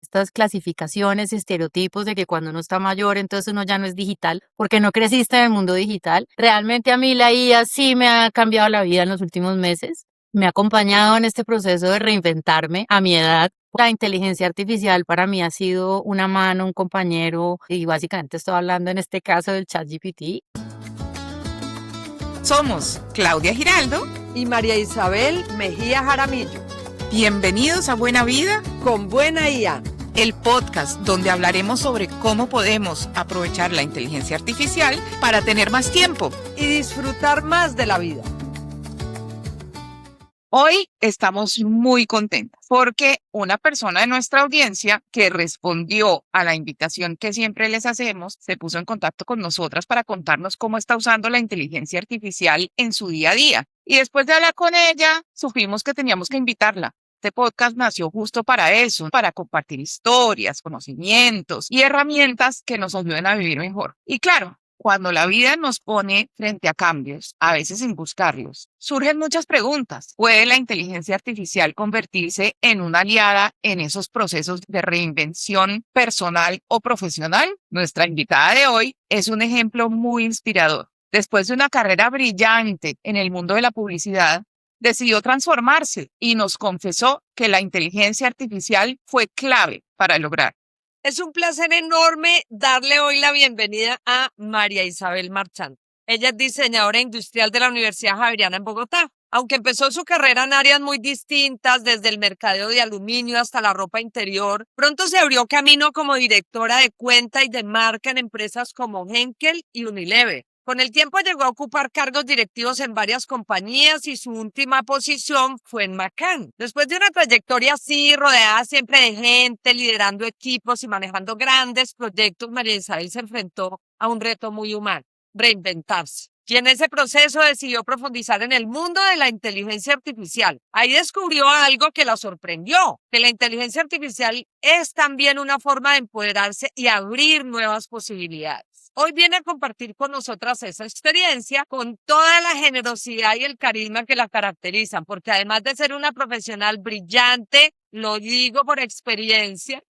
estas clasificaciones y estereotipos de que cuando uno está mayor, entonces uno ya no es digital, porque no creciste en el mundo digital. Realmente a mí la IA sí me ha cambiado la vida en los últimos meses. Me ha acompañado en este proceso de reinventarme a mi edad. La inteligencia artificial para mí ha sido una mano, un compañero, y básicamente estoy hablando en este caso del ChatGPT. Somos Claudia Giraldo y María Isabel Mejía Jaramillo. Bienvenidos a Buena Vida con Buena IA, el podcast donde hablaremos sobre cómo podemos aprovechar la inteligencia artificial para tener más tiempo y disfrutar más de la vida. Hoy estamos muy contentas porque una persona de nuestra audiencia que respondió a la invitación que siempre les hacemos se puso en contacto con nosotras para contarnos cómo está usando la inteligencia artificial en su día a día. Y después de hablar con ella, supimos que teníamos que invitarla. Este podcast nació justo para eso, para compartir historias, conocimientos y herramientas que nos ayuden a vivir mejor. Y claro, cuando la vida nos pone frente a cambios, a veces sin buscarlos, surgen muchas preguntas. ¿Puede la inteligencia artificial convertirse en una aliada en esos procesos de reinvención personal o profesional? Nuestra invitada de hoy es un ejemplo muy inspirador. Después de una carrera brillante en el mundo de la publicidad, decidió transformarse y nos confesó que la inteligencia artificial fue clave para lograr. Es un placer enorme darle hoy la bienvenida a María Isabel Marchand. Ella es diseñadora industrial de la Universidad Javeriana en Bogotá. Aunque empezó su carrera en áreas muy distintas, desde el mercadeo de aluminio hasta la ropa interior, pronto se abrió camino como directora de cuenta y de marca en empresas como Henkel y Unilever. Con el tiempo llegó a ocupar cargos directivos en varias compañías y su última posición fue en McCann. Después de una trayectoria así, rodeada siempre de gente, liderando equipos y manejando grandes proyectos, María Isabel se enfrentó a un reto muy humano: reinventarse. Y en ese proceso decidió profundizar en el mundo de la inteligencia artificial. Ahí descubrió algo que la sorprendió, que la inteligencia artificial es también una forma de empoderarse y abrir nuevas posibilidades. Hoy viene a compartir con nosotras esa experiencia con toda la generosidad y el carisma que la caracterizan, porque además de ser una profesional brillante, lo digo por experiencia,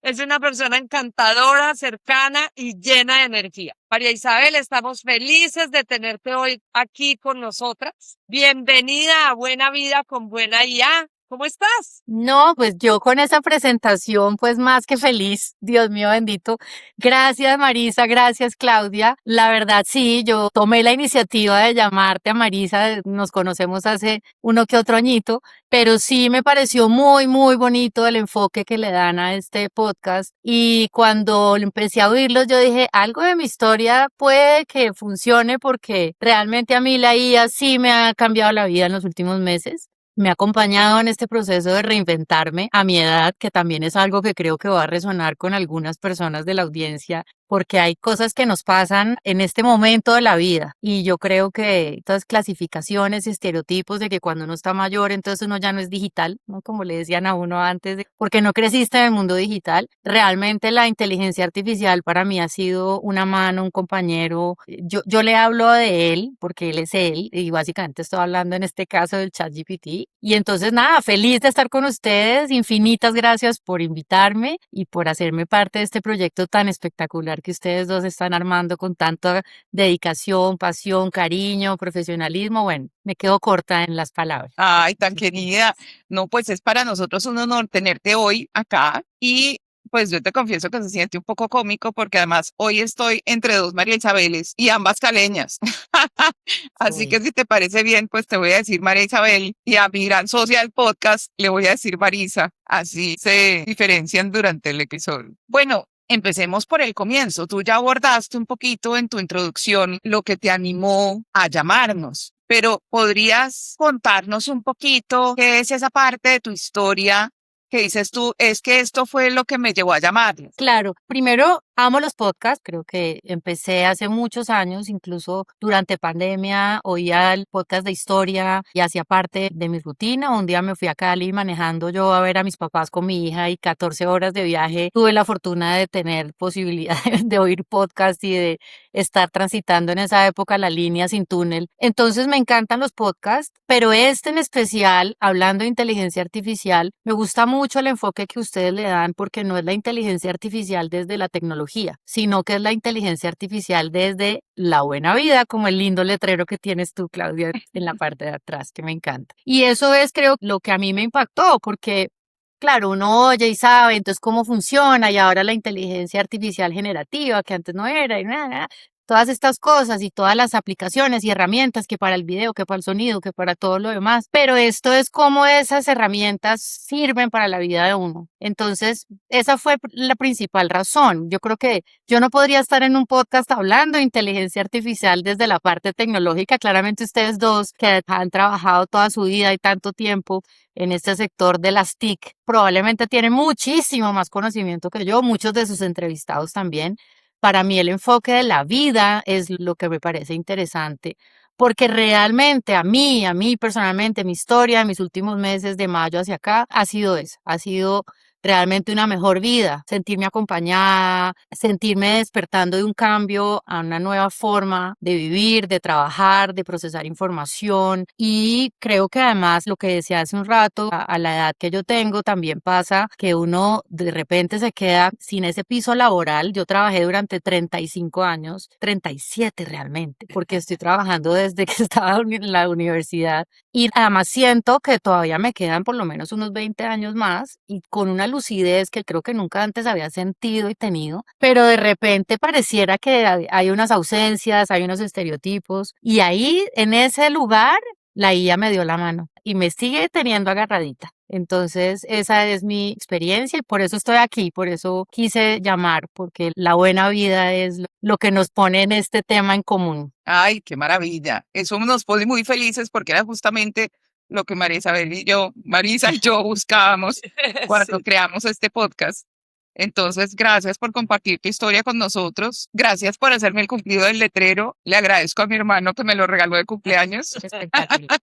es una persona encantadora, cercana y llena de energía. María Isabel, estamos felices de tenerte hoy aquí con nosotras. Bienvenida a Buena Vida con Buena IA. ¿Cómo estás? No, pues yo con esa presentación, pues más que feliz, Dios mío bendito. Gracias Marisa, gracias Claudia. La verdad sí, yo tomé la iniciativa de llamarte a Marisa, nos conocemos hace uno que otro añito, pero sí me pareció muy, muy bonito el enfoque que le dan a este podcast. Y cuando empecé a oírlos, yo dije, algo de mi historia puede que funcione porque realmente a mí la IA sí me ha cambiado la vida en los últimos meses. Me ha acompañado en este proceso de reinventarme a mi edad, que también es algo que creo que va a resonar con algunas personas de la audiencia, porque hay cosas que nos pasan en este momento de la vida. Y yo creo que estas clasificaciones y estereotipos de que cuando uno está mayor, entonces uno ya no es digital, ¿no? Como le decían a uno antes, porque no creciste en el mundo digital. Realmente la inteligencia artificial para mí ha sido una mano, un compañero. Yo le hablo de él, porque él es él, y básicamente estoy hablando en este caso del ChatGPT. Y entonces nada, feliz de estar con ustedes. Infinitas gracias por invitarme y por hacerme parte de este proyecto tan espectacular que ustedes dos están armando con tanta dedicación, pasión, cariño, profesionalismo. Bueno, me quedo corta en las palabras. Ay, tan querida. No, pues es para nosotros un honor tenerte hoy acá y pues yo te confieso que se siente un poco cómico porque además hoy estoy entre dos María Isabeles y ambas caleñas. Así que si te parece bien, pues te voy a decir María Isabel y a mi gran socia del podcast le voy a decir Marisa. Así se diferencian durante el episodio. Bueno, empecemos por el comienzo. Tú ya abordaste un poquito en tu introducción lo que te animó a llamarnos, pero ¿podrías contarnos un poquito qué es esa parte de tu historia que dices tú, es que esto fue lo que me llevó a llamarles? Claro, primero Amo los podcasts, creo que empecé hace muchos años, incluso durante pandemia oía el podcast de historia y hacía parte de mi rutina. Un día me fui a Cali manejando yo a ver a mis papás con mi hija y 14 horas de viaje. Tuve la fortuna de tener posibilidades de oír podcast y de estar transitando en esa época la línea sin túnel. Entonces me encantan los podcasts, pero este en especial, hablando de inteligencia artificial, me gusta mucho el enfoque que ustedes le dan porque no es la inteligencia artificial desde la tecnología, sino que es la inteligencia artificial desde la buena vida, como el lindo letrero que tienes tú, Claudia, en la parte de atrás, que me encanta. Y eso es, creo, lo que a mí me impactó, porque claro, uno oye y sabe entonces cómo funciona y ahora la inteligencia artificial generativa, que antes no era y nada, todas estas cosas y todas las aplicaciones y herramientas que para el video, que para el sonido, que para todo lo demás. Pero esto es cómo esas herramientas sirven para la vida de uno. Entonces, esa fue la principal razón. Yo creo que yo no podría estar en un podcast hablando de inteligencia artificial desde la parte tecnológica. Claramente ustedes dos que han trabajado toda su vida y tanto tiempo en este sector de las TIC, probablemente tienen muchísimo más conocimiento que yo, muchos de sus entrevistados también. Para mí el enfoque de la vida es lo que me parece interesante, porque realmente a mí personalmente, mi historia de mis últimos meses de mayo hacia acá ha sido esa, ha sido realmente una mejor vida, sentirme acompañada, sentirme despertando de un cambio a una nueva forma de vivir, de trabajar, de procesar información. Y creo que además lo que decía hace un rato, a la edad que yo tengo, también pasa que uno de repente se queda sin ese piso laboral. Yo trabajé durante 35 años, 37 realmente, porque estoy trabajando desde que estaba en la universidad. Y además siento que todavía me quedan por lo menos unos 20 años más y con una lucidez que creo que nunca antes había sentido y tenido, pero de repente pareciera que hay unas ausencias, hay unos estereotipos y ahí en ese lugar la IA me dio la mano y me sigue teniendo agarradita. Entonces, esa es mi experiencia y por eso estoy aquí, por eso quise llamar, porque la buena vida es lo que nos pone en este tema en común. Ay, qué maravilla. Eso nos pone muy felices porque era justamente lo que María Isabel y yo, Marisa y yo buscábamos cuando Sí. creamos este podcast. Entonces, gracias por compartir tu historia con nosotros. Gracias por hacerme el cumplido del letrero. Le agradezco a mi hermano que me lo regaló de cumpleaños. Espectacular.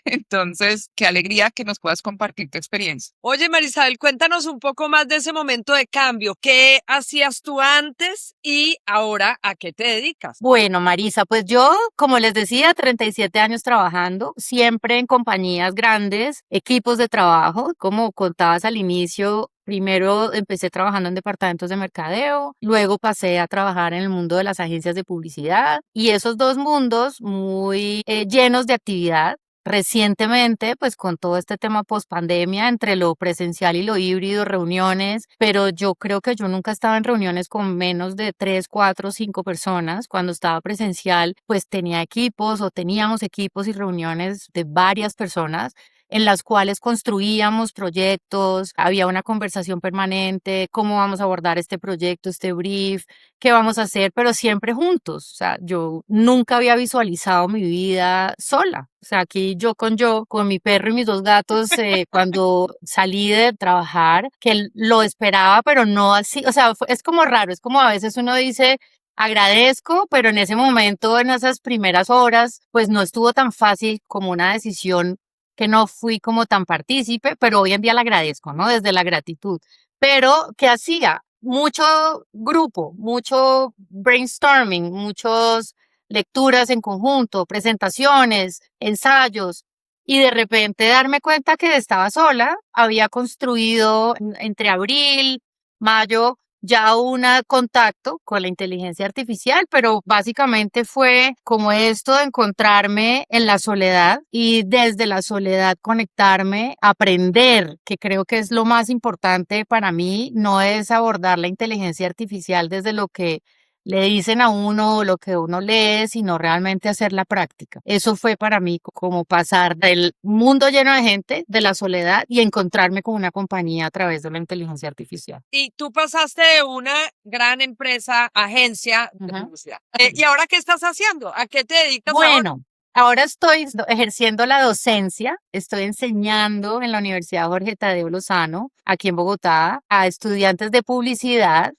Entonces, qué alegría que nos puedas compartir tu experiencia. Oye, Marisabel, cuéntanos un poco más de ese momento de cambio. ¿Qué hacías tú antes y ahora a qué te dedicas? Bueno, Marisa, pues yo, como les decía, 37 años trabajando, siempre en compañías grandes, equipos de trabajo, como contabas al inicio. Primero empecé trabajando en departamentos de mercadeo, luego pasé a trabajar en el mundo de las agencias de publicidad y esos dos mundos muy llenos de actividad. Recientemente, pues con todo este tema post pandemia, entre lo presencial y lo híbrido, reuniones, pero yo creo que yo nunca estaba en reuniones con menos de 3, 4, 5 personas. Cuando estaba presencial, pues tenía equipos o teníamos equipos y reuniones de varias personas en las cuales construíamos proyectos, había una conversación permanente, cómo vamos a abordar este proyecto, este brief, qué vamos a hacer, pero siempre juntos. O sea, yo nunca había visualizado mi vida sola. O sea, aquí yo, con mi perro y mis dos gatos, cuando salí de trabajar, que lo esperaba, pero no así. O sea, es como raro, es como a veces uno dice, agradezco, pero en ese momento, en esas primeras horas, pues no estuvo tan fácil como una decisión que no fui como tan partícipe, pero hoy en día la agradezco, ¿no? Desde la gratitud. Pero, ¿qué hacía? Mucho grupo, mucho brainstorming, muchas lecturas en conjunto, presentaciones, ensayos, y de repente darme cuenta que estaba sola, había construido entre abril, mayo, ya un contacto con la inteligencia artificial, pero básicamente fue como esto de encontrarme en la soledad y desde la soledad conectarme, aprender, que creo que es lo más importante para mí, no es abordar la inteligencia artificial desde lo que le dicen a uno o lo que uno lee, sino realmente hacer la práctica. Eso fue para mí como pasar del mundo lleno de gente, de la soledad y encontrarme con una compañía a través de la inteligencia artificial. Y tú pasaste de una gran empresa, agencia de Ujú. publicidad. ¿Y ahora qué estás haciendo? ¿A qué te dedicas ahora? Bueno, ahora estoy ejerciendo la docencia, estoy enseñando en la Universidad Jorge Tadeo Lozano, aquí en Bogotá, a estudiantes de publicidad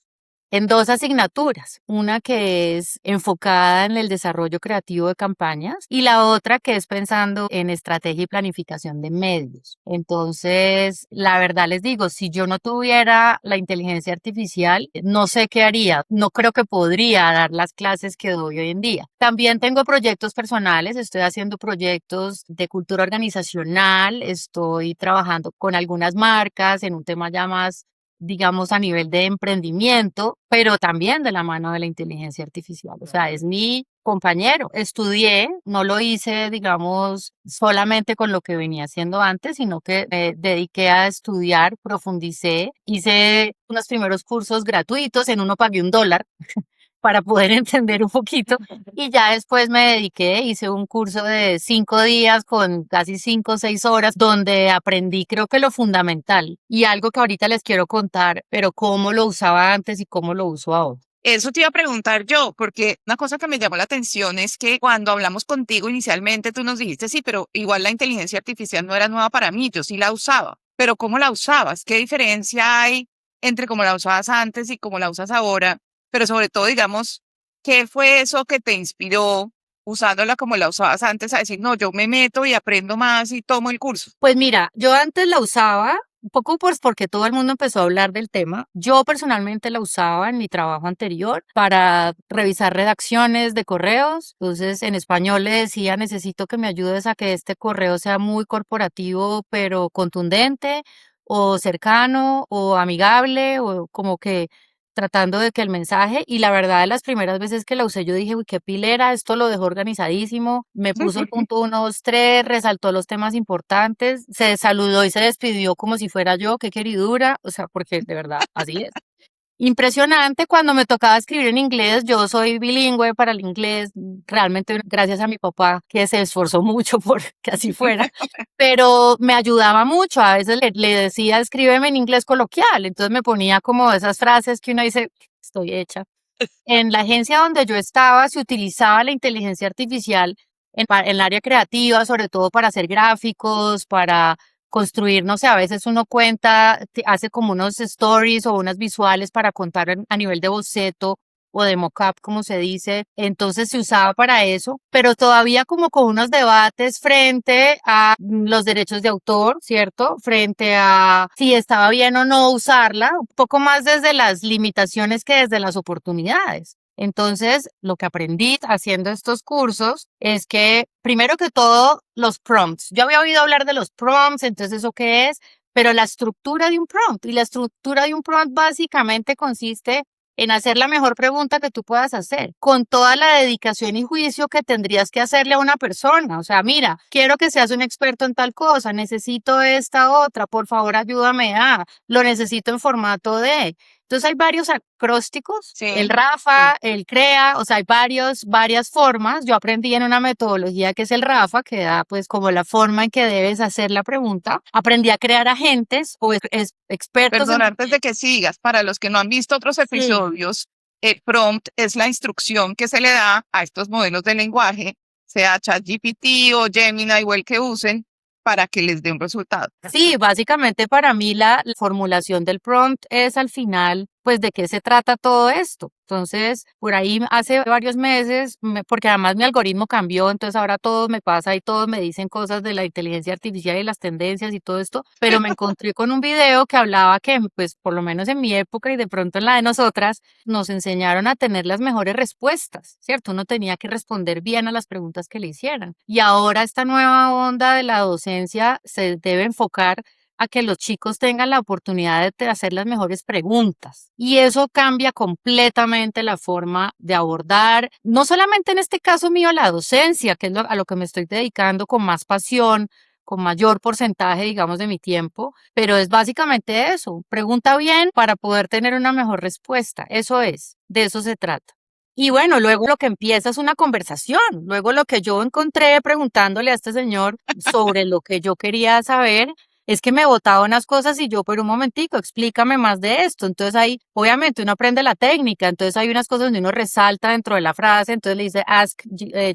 en 2 asignaturas, una que es enfocada en el desarrollo creativo de campañas y la otra que es pensando en estrategia y planificación de medios. Entonces, la verdad les digo, si yo no tuviera la inteligencia artificial, no sé qué haría. No creo que podría dar las clases que doy hoy en día. También tengo proyectos personales, estoy haciendo proyectos de cultura organizacional, estoy trabajando con algunas marcas en un tema ya más, digamos, a nivel de emprendimiento, pero también de la mano de la inteligencia artificial. O sea, es mi compañero. Estudié, no lo hice, digamos, solamente con lo que venía haciendo antes, sino que me dediqué a estudiar, profundicé, hice unos primeros cursos gratuitos, en uno pagué $1 para poder entender un poquito y ya después me dediqué, hice un curso de 5 días con casi 5 o 6 horas donde aprendí creo que lo fundamental y algo que ahorita les quiero contar, pero cómo lo usaba antes y cómo lo uso ahora. Eso te iba a preguntar yo, porque una cosa que me llamó la atención es que cuando hablamos contigo inicialmente, tú nos dijiste, sí, pero igual la inteligencia artificial no era nueva para mí, yo sí la usaba. Pero ¿cómo la usabas? ¿Qué diferencia hay entre cómo la usabas antes y cómo la usas ahora? Pero sobre todo, digamos, ¿qué fue eso que te inspiró usándola como la usabas antes a decir, no, yo me meto y aprendo más y tomo el curso? Pues mira, yo antes la usaba un poco pues porque todo el mundo empezó a hablar del tema. Yo personalmente la usaba en mi trabajo anterior para revisar redacciones de correos. Entonces, en español le decía, necesito que me ayudes a que este correo sea muy corporativo, pero contundente o cercano o amigable o como que tratando de que el mensaje, y la verdad de las primeras veces que la usé yo dije, uy, qué pilera, esto lo dejó organizadísimo, me puso el punto 1, 2, 3, resaltó los temas importantes, se saludó y se despidió como si fuera yo, qué queridura, o sea, porque de verdad, así es. Impresionante cuando me tocaba escribir en inglés, yo soy bilingüe para el inglés, realmente gracias a mi papá que se esforzó mucho por que así fuera, pero me ayudaba mucho, a veces le decía escríbeme en inglés coloquial, entonces me ponía como esas frases que uno dice, estoy hecha. En la agencia donde yo estaba se utilizaba la inteligencia artificial en el área creativa, sobre todo para hacer gráficos, para construir, no sé, a veces uno cuenta, hace como unos stories o unas visuales para contar a nivel de boceto o de mockup, como se dice. Entonces se usaba para eso, pero todavía como con unos debates frente a los derechos de autor, ¿cierto? Frente a si estaba bien o no usarla, un poco más desde las limitaciones que desde las oportunidades. Entonces, lo que aprendí haciendo estos cursos es que, primero que todo, los prompts. Yo había oído hablar de los prompts, entonces, ¿eso qué es? Pero la estructura de un prompt, y la estructura de un prompt básicamente consiste en hacer la mejor pregunta que tú puedas hacer, con toda la dedicación y juicio que tendrías que hacerle a una persona. O sea, mira, quiero que seas un experto en tal cosa, necesito esta otra, por favor ayúdame lo necesito en formato de. Entonces hay varios acrósticos, el Sí, sí. RAFA, el CREA, o sea, hay varias formas. Yo aprendí en una metodología que es el RAFA, que da pues como la forma en que debes hacer la pregunta. Aprendí a crear agentes o expertos en. Perdón, antes de que sigas, para los que no han visto otros Sí. episodios, el prompt es la instrucción que se le da a estos modelos de lenguaje, sea ChatGPT o Gemini o el que usen, para que les dé un resultado. Sí, básicamente para mí la formulación del prompt es al final, pues, de qué se trata todo esto. Entonces, por ahí hace varios meses, porque además mi algoritmo cambió, entonces ahora todo me pasa y todos me dicen cosas de la inteligencia artificial y las tendencias y todo esto, pero me encontré con un video que hablaba que, pues, por lo menos en mi época y de pronto en la de nosotras, nos enseñaron a tener las mejores respuestas, ¿cierto? Uno tenía que responder bien a las preguntas que le hicieran. Y ahora esta nueva onda de la docencia se debe enfocar a que los chicos tengan la oportunidad de hacer las mejores preguntas. Y eso cambia completamente la forma de abordar, no solamente en este caso mío, la docencia, que es a lo que me estoy dedicando con más pasión, con mayor porcentaje, digamos, de mi tiempo, pero es básicamente eso, pregunta bien para poder tener una mejor respuesta. Eso es, de eso se trata. Y bueno, luego lo que empieza es una conversación. Luego lo que yo encontré preguntándole a este señor sobre lo que yo quería saber es que me botaba unas cosas y yo, pero un momentico, explícame más de esto. Entonces ahí, obviamente, uno aprende la técnica. Entonces hay unas cosas donde uno resalta dentro de la frase. Entonces le dice, ask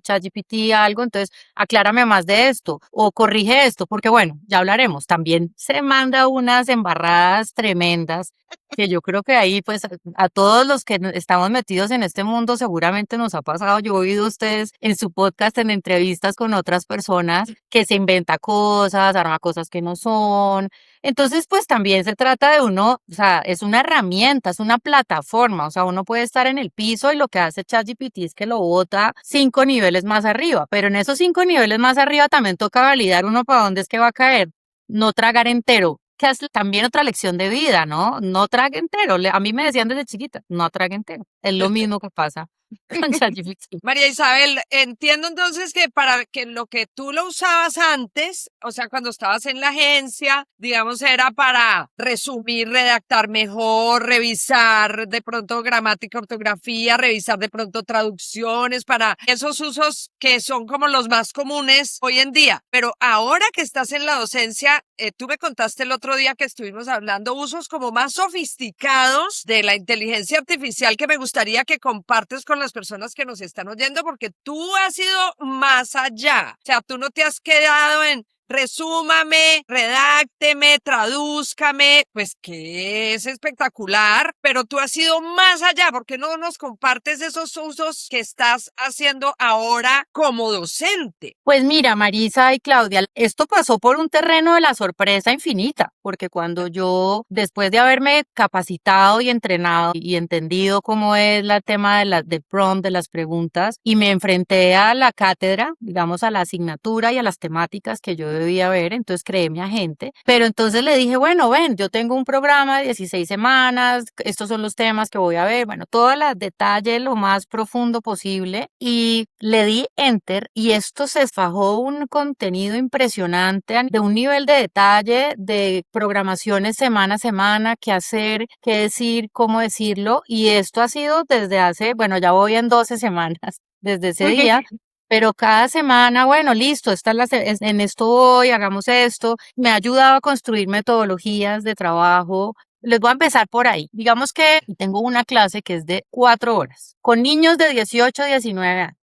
ChatGPT algo. Entonces, aclárame más de esto o corrige esto, porque bueno, ya hablaremos. También se manda unas embarradas tremendas que yo creo que ahí, pues, a todos los que estamos metidos en este mundo, seguramente nos ha pasado. Yo he oído a ustedes en su podcast, en entrevistas con otras personas, que se inventa cosas, arma cosas que no son. Entonces, pues también se trata de uno, o sea, es una herramienta, es una plataforma, o sea, uno puede estar en el piso y lo que hace ChatGPT es que lo bota 5 niveles más arriba, pero en esos 5 niveles más arriba también toca validar uno para dónde es que va a caer, no tragar entero, que es también otra lección de vida, ¿no? No trague entero. A mí me decían desde chiquita, no trague entero. Es lo mismo que pasa con ChatGPT. María Isabel, entiendo entonces que para que lo que tú lo usabas antes, o sea, cuando estabas en la agencia, digamos, era para resumir, redactar mejor, revisar de pronto gramática, ortografía, revisar de pronto traducciones, para esos usos que son como los más comunes hoy en día. Pero ahora que estás en la docencia, tú me contaste el otro día que estuvimos hablando usos como más sofisticados de la inteligencia artificial que me gustaría que compartes con las personas que nos están oyendo, porque tú has ido más allá. O sea, tú no te has quedado en resúmame, redácteme, tradúzcame, pues que es espectacular, pero tú has ido más allá. ¿Por qué no nos compartes esos usos que estás haciendo ahora como docente? Pues mira, Marisa y Claudia, esto pasó por un terreno de la sorpresa infinita, porque cuando yo, después de haberme capacitado y entrenado y entendido cómo es el tema del prompt, de las preguntas, y me enfrenté a la cátedra, digamos, a la asignatura y a las temáticas que yo debía ver, entonces creé mi agente, pero entonces le dije, bueno, ven, yo tengo un programa de 16 semanas, estos son los temas que voy a ver, bueno, todo el detalle lo más profundo posible, y le di enter, y esto se fajó un contenido impresionante de un nivel de detalle, de programaciones semana a semana, qué hacer, qué decir, cómo decirlo, y esto ha sido desde hace, bueno, ya voy en 12 semanas, desde ese día, pero cada semana, bueno, listo, en esto voy, hagamos esto, me ha ayudado a construir metodologías de trabajo. Les voy a empezar por ahí. Digamos que tengo una clase que es de 4 horas, con niños de 18 a 19 años.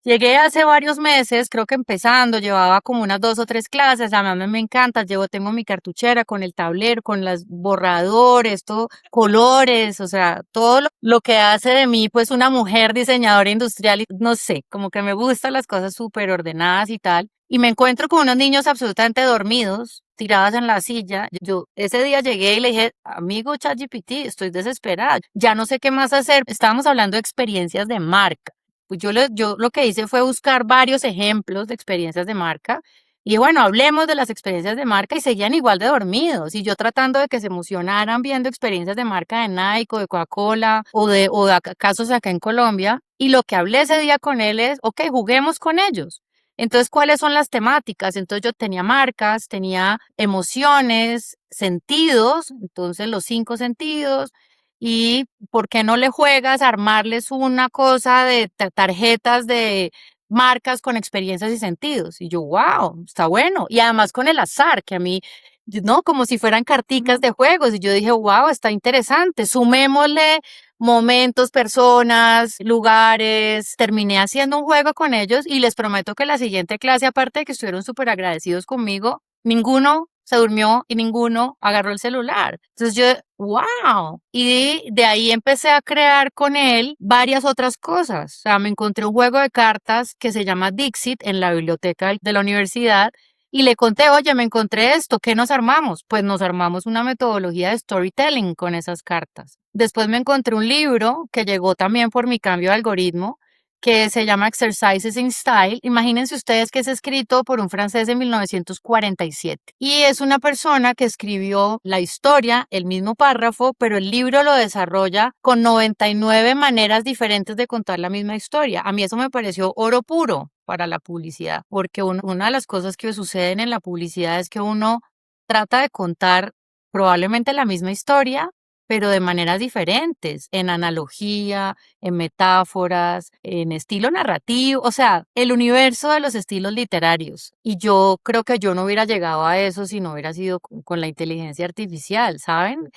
Llegué hace varios meses, creo que empezando, llevaba como unas 2 o 3 clases, a mí me encanta, tengo mi cartuchera con el tablero, con los borradores, todo, colores, o sea, todo lo que hace de mí pues una mujer diseñadora industrial, y no sé, como que me gustan las cosas súper ordenadas y tal, y me encuentro con unos niños absolutamente dormidos, tirados en la silla. Yo ese día llegué y le dije, amigo ChatGPT, estoy desesperada, ya no sé qué más hacer. Estábamos hablando de experiencias de marca. Pues yo lo que hice fue buscar varios ejemplos de experiencias de marca y bueno, hablemos de las experiencias de marca y seguían igual de dormidos y yo tratando de que se emocionaran viendo experiencias de marca de Nike o de Coca-Cola o de casos acá en Colombia, y lo que hablé ese día con él es, ok, juguemos con ellos. Entonces, ¿cuáles son las temáticas? Entonces yo tenía marcas, tenía emociones, sentidos, entonces los 5 sentidos. ¿Y por qué no le juegas a armarles una cosa de tarjetas de marcas con experiencias y sentidos? Y yo, wow, está bueno. Y además con el azar, que a mí, no, como si fueran carticas de juegos. Y yo dije, wow, está interesante. Sumémosle momentos, personas, lugares. Terminé haciendo un juego con ellos y les prometo que la siguiente clase, aparte de que estuvieron súper agradecidos conmigo, ninguno se durmió y ninguno agarró el celular. Entonces yo, wow. Y de ahí empecé a crear con él varias otras cosas. O sea, me encontré un juego de cartas que se llama Dixit en la biblioteca de la universidad y le conté, oye, me encontré esto, ¿qué nos armamos? Pues nos armamos una metodología de storytelling con esas cartas. Después me encontré un libro que llegó también por mi cambio de algoritmo, que se llama Exercises in Style. Imagínense ustedes que es escrito por un francés de 1947. Y es una persona que escribió la historia, el mismo párrafo, pero el libro lo desarrolla con 99 maneras diferentes de contar la misma historia. A mí eso me pareció oro puro para la publicidad, porque una de las cosas que suceden en la publicidad es que uno trata de contar probablemente la misma historia, pero de maneras diferentes, en analogía, en metáforas, en estilo narrativo, o sea, el universo de los estilos literarios. Y yo creo que yo no hubiera llegado a eso si no hubiera sido con la inteligencia artificial, ¿saben?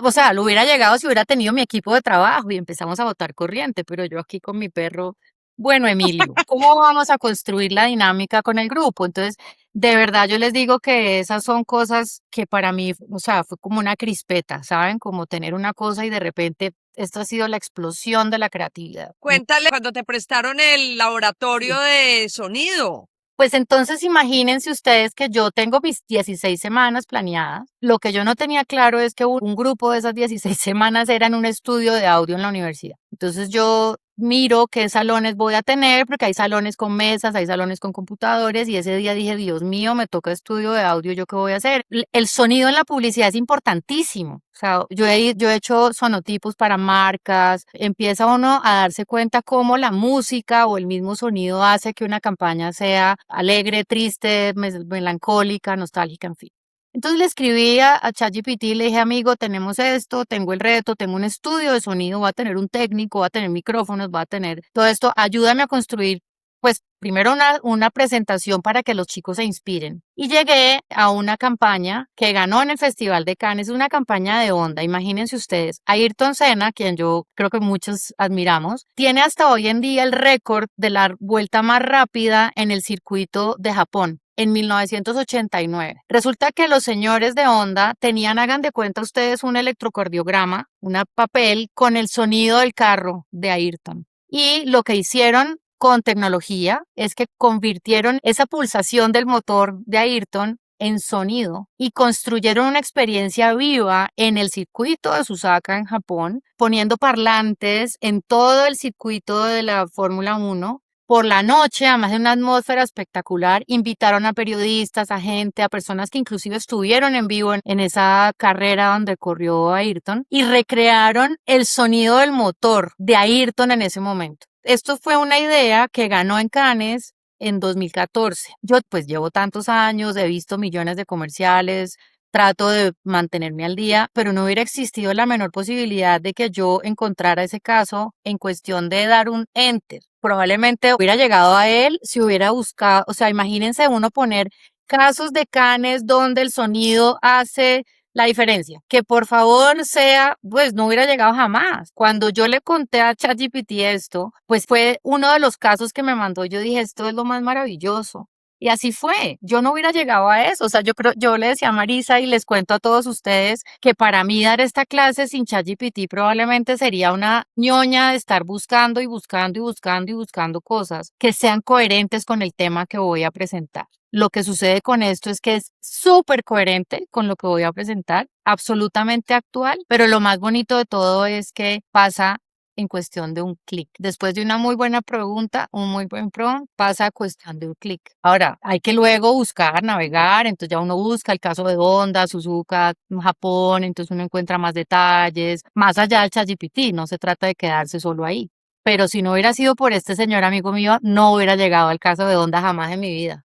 O sea, lo hubiera llegado si hubiera tenido mi equipo de trabajo y empezamos a botar corriente, pero yo aquí con mi perro. Bueno, Emilio, ¿cómo vamos a construir la dinámica con el grupo? Entonces, De verdad, yo les digo que esas son cosas que para mí, o sea, fue como una crispeta, ¿saben? Como tener una cosa y de repente esto ha sido la explosión de la creatividad. Cuéntale cuando te prestaron el laboratorio Sí. de sonido. Pues entonces imagínense ustedes que yo tengo mis 16 semanas planeadas. Lo que yo no tenía claro es que un grupo de esas 16 semanas era en un estudio de audio en la universidad. Entonces yo miro qué salones voy a tener, porque hay salones con mesas, hay salones con computadores, y ese día dije, Dios mío, me toca estudio de audio, ¿yo qué voy a hacer? El sonido en la publicidad es importantísimo. O sea, yo he hecho sonotipos para marcas, empieza uno a darse cuenta cómo la música o el mismo sonido hace que una campaña sea alegre, triste, melancólica, nostálgica, en fin. Entonces le escribí a ChatGPT y le dije, amigo, tenemos esto, tengo el reto, tengo un estudio de sonido, voy a tener un técnico, voy a tener micrófonos, voy a tener todo esto, ayúdame a construir, pues primero una presentación para que los chicos se inspiren. Y llegué a una campaña que ganó en el Festival de Cannes, una campaña de onda, imagínense ustedes, Ayrton Senna, quien yo creo que muchos admiramos, tiene hasta hoy en día el récord de la vuelta más rápida en el circuito de Japón en 1989. Resulta que los señores de Honda tenían, hagan de cuenta ustedes, un electrocardiograma, un papel con el sonido del carro de Ayrton. Y lo que hicieron con tecnología es que convirtieron esa pulsación del motor de Ayrton en sonido y construyeron una experiencia viva en el circuito de Susaka en Japón, poniendo parlantes en todo el circuito de la Fórmula 1. Por la noche, además de una atmósfera espectacular, invitaron a periodistas, a gente, a personas que inclusive estuvieron en vivo en esa carrera donde corrió Ayrton y recrearon el sonido del motor de Ayrton en ese momento. Esto fue una idea que ganó en Cannes en 2014. Yo pues llevo tantos años, he visto millones de comerciales, trato de mantenerme al día, pero no hubiera existido la menor posibilidad de que yo encontrara ese caso en cuestión de dar un enter. Probablemente hubiera llegado a él si hubiera buscado, o sea, imagínense uno poner casos de Cannes donde el sonido hace la diferencia. Que por favor sea, pues no hubiera llegado jamás. Cuando yo le conté a ChatGPT esto, pues fue uno de los casos que me mandó. Yo dije, esto es lo más maravilloso. Y así fue, yo no hubiera llegado a eso, o sea, yo le decía a Marisa y les cuento a todos ustedes que para mí dar esta clase sin ChatGPT probablemente sería una ñoña de estar buscando y buscando y buscando y buscando cosas que sean coherentes con el tema que voy a presentar. Lo que sucede con esto es que es súper coherente con lo que voy a presentar, absolutamente actual, pero lo más bonito de todo es que pasa en cuestión de un clic. Después de una muy buena pregunta, un muy buen prompt, pasa a cuestión de un clic. Ahora, hay que luego buscar, navegar, entonces ya uno busca el caso de Honda, Suzuka, Japón, entonces uno encuentra más detalles, más allá del ChatGPT, no se trata de quedarse solo ahí. Pero si no hubiera sido por este señor amigo mío, no hubiera llegado al caso de Honda jamás en mi vida.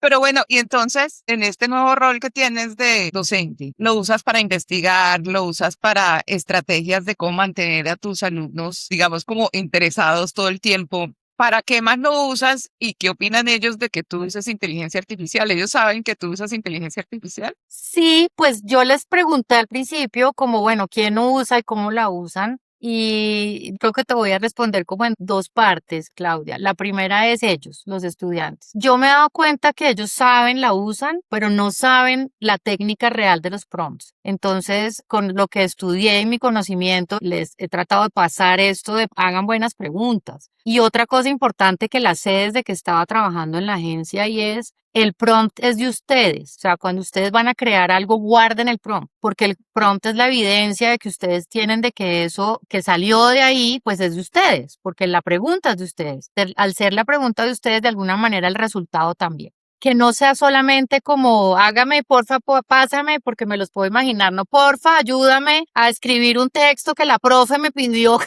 Pero bueno, y entonces, en este nuevo rol que tienes de docente, ¿lo usas para investigar, lo usas para estrategias de cómo mantener a tus alumnos, digamos, como interesados todo el tiempo? ¿Para qué más lo usas y qué opinan ellos de que tú usas inteligencia artificial? ¿Ellos saben que tú usas inteligencia artificial? Sí, pues yo les pregunté al principio como, bueno, ¿quién usa y cómo la usan? Y creo que te voy a responder como en dos partes, Claudia. La primera es ellos, los estudiantes. Yo me he dado cuenta que ellos saben, la usan, pero no saben la técnica real de los prompts. Entonces, con lo que estudié y mi conocimiento, les he tratado de pasar esto de hagan buenas preguntas. Y otra cosa importante que la sé desde que estaba trabajando en la agencia y es el prompt es de ustedes. O sea, cuando ustedes van a crear algo, guarden el prompt, porque el prompt es la evidencia de que ustedes tienen de que eso que salió de ahí, pues es de ustedes, porque la pregunta es de ustedes. Al ser la pregunta de ustedes, de alguna manera el resultado también. Que no sea solamente como, hágame, porfa, pásame, porque me los puedo imaginar, no, porfa, ayúdame a escribir un texto que la profe me pidió,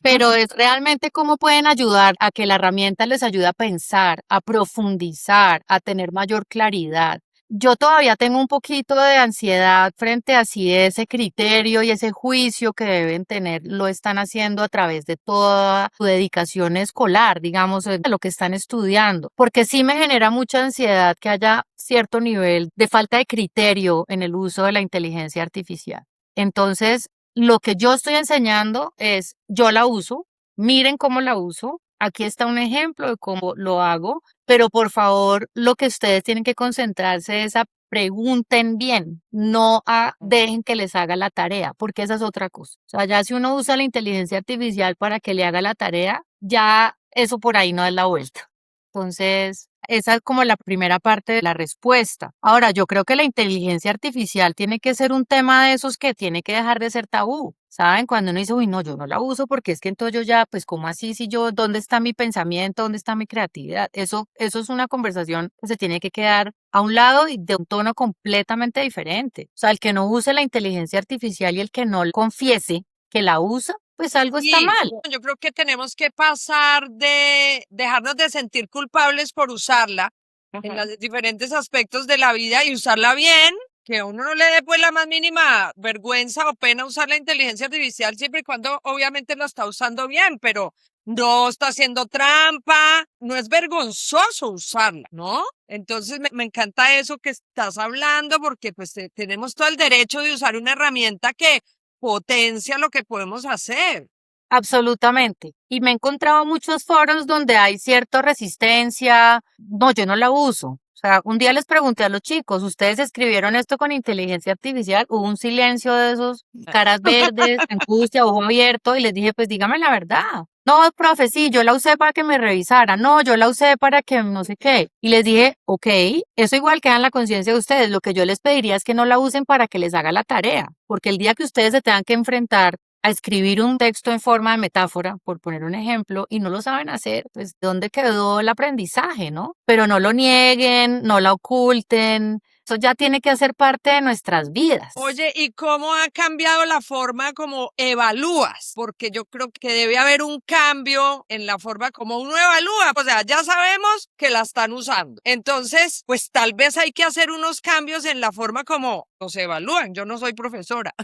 pero es realmente cómo pueden ayudar a que la herramienta les ayude a pensar, a profundizar, a tener mayor claridad. Yo todavía tengo un poquito de ansiedad frente a si ese criterio y ese juicio que deben tener lo están haciendo a través de toda su dedicación escolar, digamos, de lo que están estudiando, porque sí me genera mucha ansiedad que haya cierto nivel de falta de criterio en el uso de la inteligencia artificial. Entonces, lo que yo estoy enseñando es, yo la uso, miren cómo la uso, aquí está un ejemplo de cómo lo hago, pero por favor, lo que ustedes tienen que concentrarse es a pregunten bien, no dejen que les haga la tarea, porque esa es otra cosa. O sea, ya si uno usa la inteligencia artificial para que le haga la tarea, ya eso por ahí no es la vuelta. Entonces, esa es como la primera parte de la respuesta. Ahora, yo creo que la inteligencia artificial tiene que ser un tema de esos que tiene que dejar de ser tabú. ¿Saben? Cuando uno dice, uy, no, yo no la uso porque es que entonces yo ya, pues, ¿cómo así? Si yo, ¿dónde está mi pensamiento? ¿Dónde está mi creatividad? Eso es una conversación que se tiene que quedar a un lado y de un tono completamente diferente. O sea, el que no use la inteligencia artificial y el que no confiese que la usa, pues algo está Sí, mal. yo creo que tenemos que pasar de dejarnos de sentir culpables por usarla en Ajá. los diferentes aspectos de la vida y usarla bien, que a uno no le dé pues la más mínima vergüenza o pena usar la inteligencia artificial siempre y cuando obviamente lo está usando bien, pero no está haciendo trampa, no es vergonzoso usarla, ¿no? Entonces me encanta eso que estás hablando porque pues tenemos todo el derecho de usar una herramienta que potencia lo que podemos hacer. Absolutamente. Y me he encontrado muchos foros donde hay cierta resistencia. No, yo no la uso. O sea, un día les pregunté a los chicos, ¿ustedes escribieron esto con inteligencia artificial? Hubo un silencio de esos, caras verdes, angustia, ojo abierto, y les dije, pues dígame la verdad. No, profe, sí, yo la usé para que me revisara. No, yo la usé para que no sé qué. Y les dije, ok, eso igual queda en la conciencia de ustedes. Lo que yo les pediría es que no la usen para que les haga la tarea, porque el día que ustedes se tengan que enfrentar a escribir un texto en forma de metáfora, por poner un ejemplo, y no lo saben hacer, pues ¿dónde quedó el aprendizaje, no? Pero no lo nieguen, no la oculten, eso ya tiene que hacer parte de nuestras vidas. Oye, ¿y cómo ha cambiado la forma como evalúas? Porque yo creo que debe haber un cambio en la forma como uno evalúa. O sea, ya sabemos que la están usando. Entonces, pues tal vez hay que hacer unos cambios en la forma como nos evalúan. Yo no soy profesora.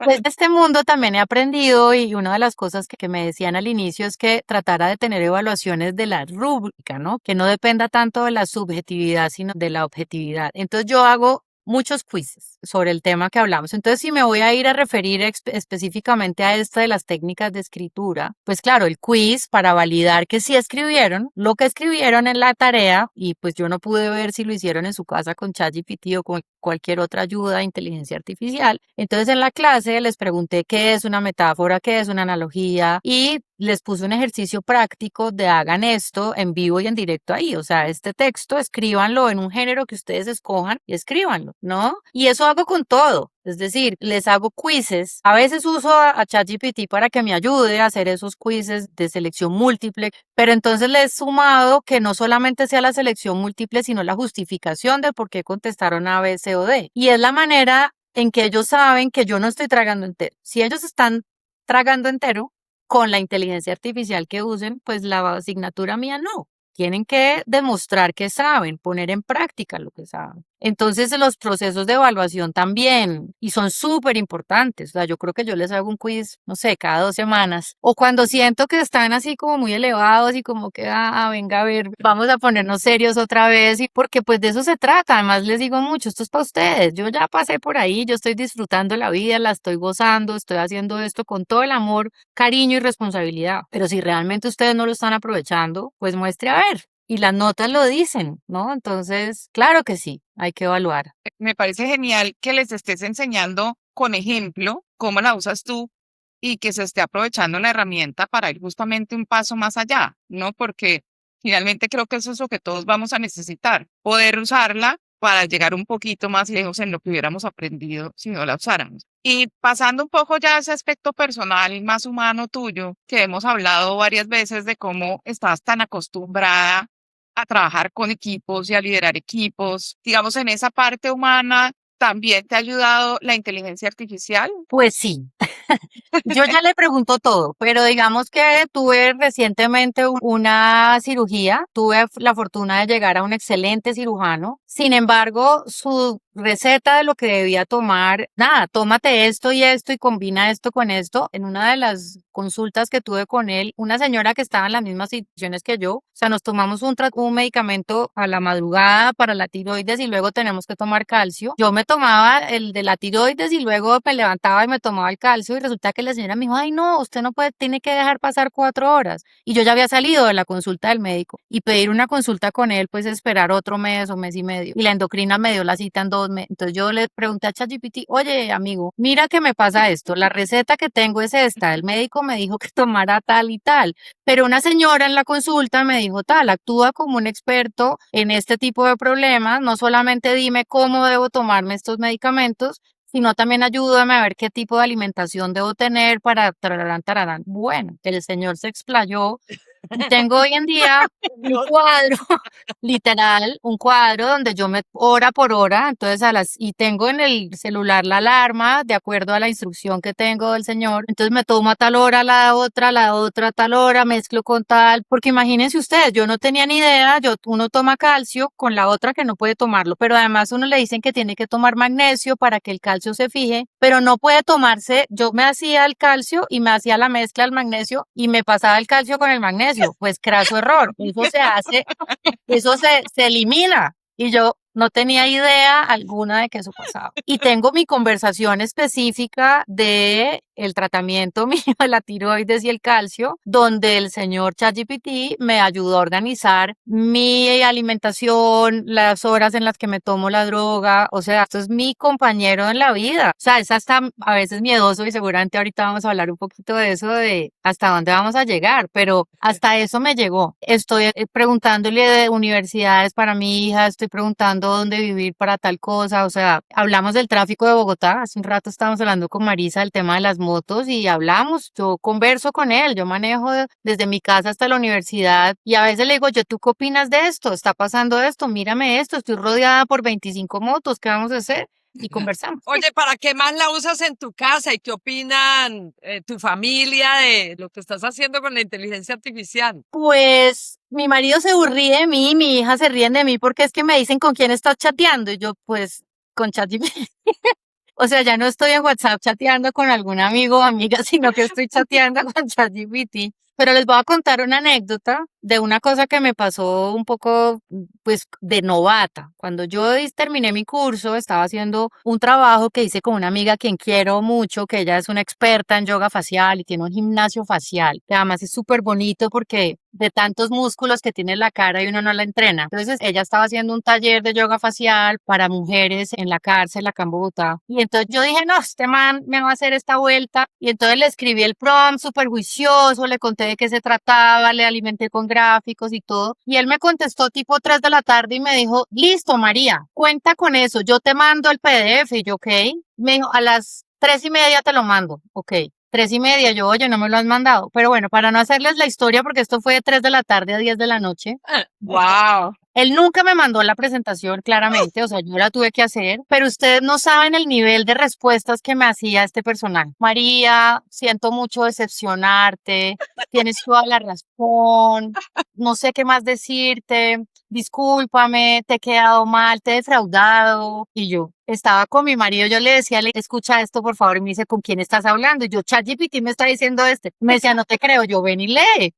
Pues de este mundo también he aprendido y una de las cosas que me decían al inicio es que tratara de tener evaluaciones de la rúbrica, ¿no? Que no dependa tanto de la subjetividad, sino de la objetividad. Entonces yo hago muchos quizzes sobre el tema que hablamos. Entonces, si me voy a ir a referir específicamente a esta de las técnicas de escritura, pues claro, el quiz para validar que sí escribieron lo que escribieron en la tarea y pues yo no pude ver si lo hicieron en su casa con ChatGPT o con cualquier otra ayuda de inteligencia artificial. Entonces, en la clase les pregunté qué es una metáfora, qué es una analogía y les puse un ejercicio práctico de hagan esto en vivo y en directo ahí. O sea, este texto, escríbanlo en un género que ustedes escojan y escríbanlo, ¿no? Y eso hago con todo. Es decir, les hago quizzes. A veces uso a ChatGPT para que me ayude a hacer esos quizzes de selección múltiple, pero entonces le he sumado que no solamente sea la selección múltiple, sino la justificación de por qué contestaron A, B, C o D. Y es la manera en que ellos saben que yo no estoy tragando entero. Si ellos están tragando entero, con la inteligencia artificial que usen, pues la asignatura mía no. Tienen que demostrar que saben, poner en práctica lo que saben. Entonces los procesos de evaluación también, y son súper importantes. O sea, yo creo que yo les hago un quiz, no sé, cada 2 semanas. O cuando siento que están así como muy elevados y como que, venga a ver, vamos a ponernos serios otra vez. Y porque pues de eso se trata. Además les digo mucho, esto es para ustedes. Yo ya pasé por ahí, yo estoy disfrutando la vida, la estoy gozando, estoy haciendo esto con todo el amor, cariño y responsabilidad. Pero si realmente ustedes no lo están aprovechando, pues muestre a ver. Y las notas lo dicen, ¿no? Entonces, claro que sí, hay que evaluar. Me parece genial que les estés enseñando con ejemplo cómo la usas tú y que se esté aprovechando la herramienta para ir justamente un paso más allá, ¿no? Porque finalmente creo que eso es lo que todos vamos a necesitar, poder usarla para llegar un poquito más lejos en lo que hubiéramos aprendido si no la usáramos. Y pasando un poco ya a ese aspecto personal, más humano tuyo, que hemos hablado varias veces de cómo estás tan acostumbrada a trabajar con equipos y a liderar equipos. Digamos, en esa parte humana, ¿también te ha ayudado la inteligencia artificial? Pues sí, yo ya le pregunto todo, pero digamos que tuve recientemente una cirugía, tuve la fortuna de llegar a un excelente cirujano. Sin embargo, su receta de lo que debía tomar, nada, tómate esto y combina esto con esto. En una de las consultas que tuve con él, una señora que estaba en las mismas situaciones que yo, o sea, nos tomamos un medicamento a la madrugada para la tiroides y luego tenemos que tomar calcio. Yo me tomaba el de la tiroides y luego me levantaba y me tomaba el calcio y resulta que que la señora me dijo, ay no, usted no puede, tiene que dejar pasar 4 horas. Y yo ya había salido de la consulta del médico y pedir una consulta con él, pues esperar otro mes o mes y medio. Y la endocrina me dio la cita en 2 meses. Entonces yo le pregunté a ChatGPT, oye amigo, mira que me pasa esto, la receta que tengo es esta, el médico me dijo que tomara tal y tal, pero una señora en la consulta me dijo tal, actúa como un experto en este tipo de problemas, no solamente dime cómo debo tomarme estos medicamentos, sino también ayúdame a ver qué tipo de alimentación debo tener para tararán, tararán. Bueno, el señor se explayó y tengo hoy en día un Dios. cuadro, literal, un cuadro donde yo me hora por hora, entonces y tengo en el celular la alarma de acuerdo a la instrucción que tengo del señor, entonces me tomo a tal hora la otra a tal hora, mezclo con tal, porque imagínense ustedes, yo no tenía ni idea, uno toma calcio con la otra que no puede tomarlo, pero además uno le dicen que tiene que tomar magnesio para que el calcio se fije, pero no puede tomarse, yo me hacía el calcio y me hacía la mezcla del magnesio y me pasaba el calcio con el magnesio, pues craso error, eso se hace, eso se elimina. Y yo no tenía idea alguna de que eso pasaba. Y tengo mi conversación específica de el tratamiento mío de la tiroides y el calcio, donde el señor ChatGPT me ayudó a organizar mi alimentación, las horas en las que me tomo la droga. O sea, esto es mi compañero en la vida. O sea, es hasta a veces miedoso y seguramente ahorita vamos a hablar un poquito de eso, de hasta dónde vamos a llegar, pero hasta eso me llegó. Estoy preguntándole de universidades para mi hija, estoy preguntando dónde vivir para tal cosa. O sea, hablamos del tráfico de Bogotá. Hace un rato estábamos hablando con Marisa del tema de las motos y hablamos, yo converso con él, yo manejo desde mi casa hasta la universidad y a veces le digo, ¿tú qué opinas de esto? ¿Está pasando esto? Mírame esto, estoy rodeada por 25 motos, ¿qué vamos a hacer? Y conversamos. Oye, ¿para qué más la usas en tu casa y qué opinan tu familia de lo que estás haciendo con la inteligencia artificial? Pues mi marido se ríe de mí, mi hija se ríe de mí porque es que me dicen con quién estás chateando y yo pues con ChatGPT. O sea, ya no estoy en WhatsApp chateando con algún amigo o amiga, sino que estoy chateando con ChatGPT. Pero les voy a contar una anécdota de una cosa que me pasó un poco, pues, de novata. Cuando yo terminé mi curso, estaba haciendo un trabajo que hice con una amiga a quien quiero mucho, que ella es una experta en yoga facial y tiene un gimnasio facial, que además es súper bonito porque de tantos músculos que tiene la cara y uno no la entrena. Entonces, ella estaba haciendo un taller de yoga facial para mujeres en la cárcel acá en Bogotá. Y entonces yo dije, no, este man me va a hacer esta vuelta. Y entonces le escribí el prompt súper juicioso, le conté de qué se trataba, le alimenté con gráficos y todo. Y él me contestó tipo 3 de la tarde y me dijo, listo, María, cuenta con eso, yo te mando el PDF. Y yo, ok. Me dijo, a las 3:30 te lo mando. Ok. 3:30, yo, oye, no me lo has mandado. Pero bueno, para no hacerles la historia, porque esto fue de 3 de la tarde a 10 de la noche, Wow. él nunca me mandó la presentación, claramente, o sea, yo la tuve que hacer, pero ustedes no saben el nivel de respuestas que me hacía este personaje. María, siento mucho decepcionarte, tienes toda la razón, no sé qué más decirte, discúlpame, te he quedado mal, te he defraudado. Y yo estaba con mi marido, yo le decía, escucha esto por favor, y me dice, ¿con quién estás hablando? Y yo, ChatGPT me está diciendo me decía, no te creo, yo ven y lee.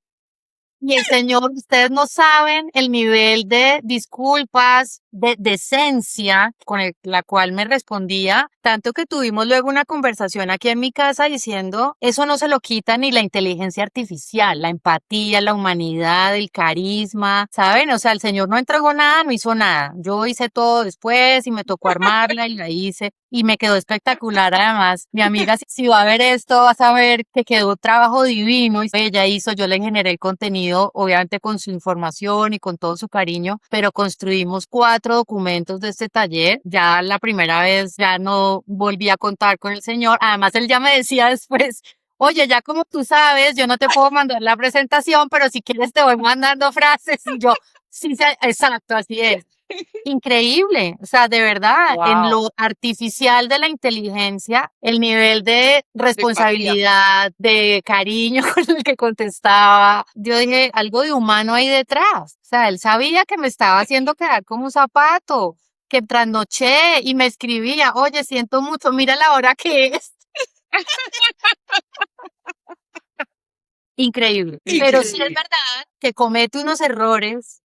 Y el señor, ustedes no saben el nivel de disculpas, de decencia con la cual me respondía, tanto que tuvimos luego una conversación aquí en mi casa diciendo, eso no se lo quita ni la inteligencia artificial, la empatía, la humanidad, el carisma, ¿saben? O sea, el señor no entregó nada, no hizo nada. Yo hice todo después y me tocó armarla y la hice y me quedó espectacular además. Mi amiga, si va a ver esto, vas a ver que quedó un trabajo divino y ella hizo, yo le generé el contenido, obviamente con su información y con todo su cariño, pero construimos 4 documentos de este taller. Ya la primera vez ya no volví a contar con el señor. Además, él ya me decía después, oye, ya como tú sabes, yo no te puedo mandar la presentación, pero si quieres te voy mandando frases. Y yo, sí, exacto, así es. Increíble, o sea, de verdad, en Wow. lo artificial de la inteligencia, el nivel de responsabilidad, de cariño con el que contestaba, yo dije, algo de humano ahí detrás. O sea, él sabía que me estaba haciendo quedar como un zapato, que trasnoché y me escribía, oye, siento mucho, mira la hora que es. Increíble. Pero sí es Increíble. verdad que comete unos errores